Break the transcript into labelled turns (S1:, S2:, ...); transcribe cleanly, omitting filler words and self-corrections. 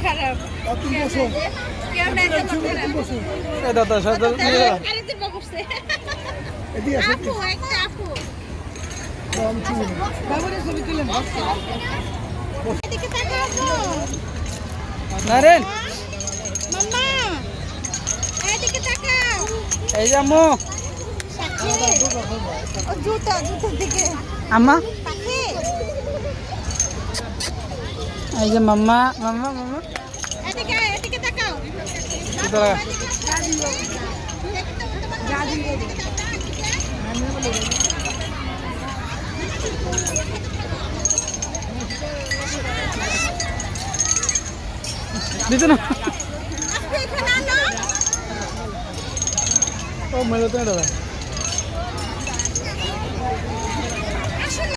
S1: খারাপ
S2: দাদা সাদা নারেন এই যে আম্মু আম্মা এই যে মাম্মা মাম্মা মাম্মা দিতে না ও মেলো তো দাদা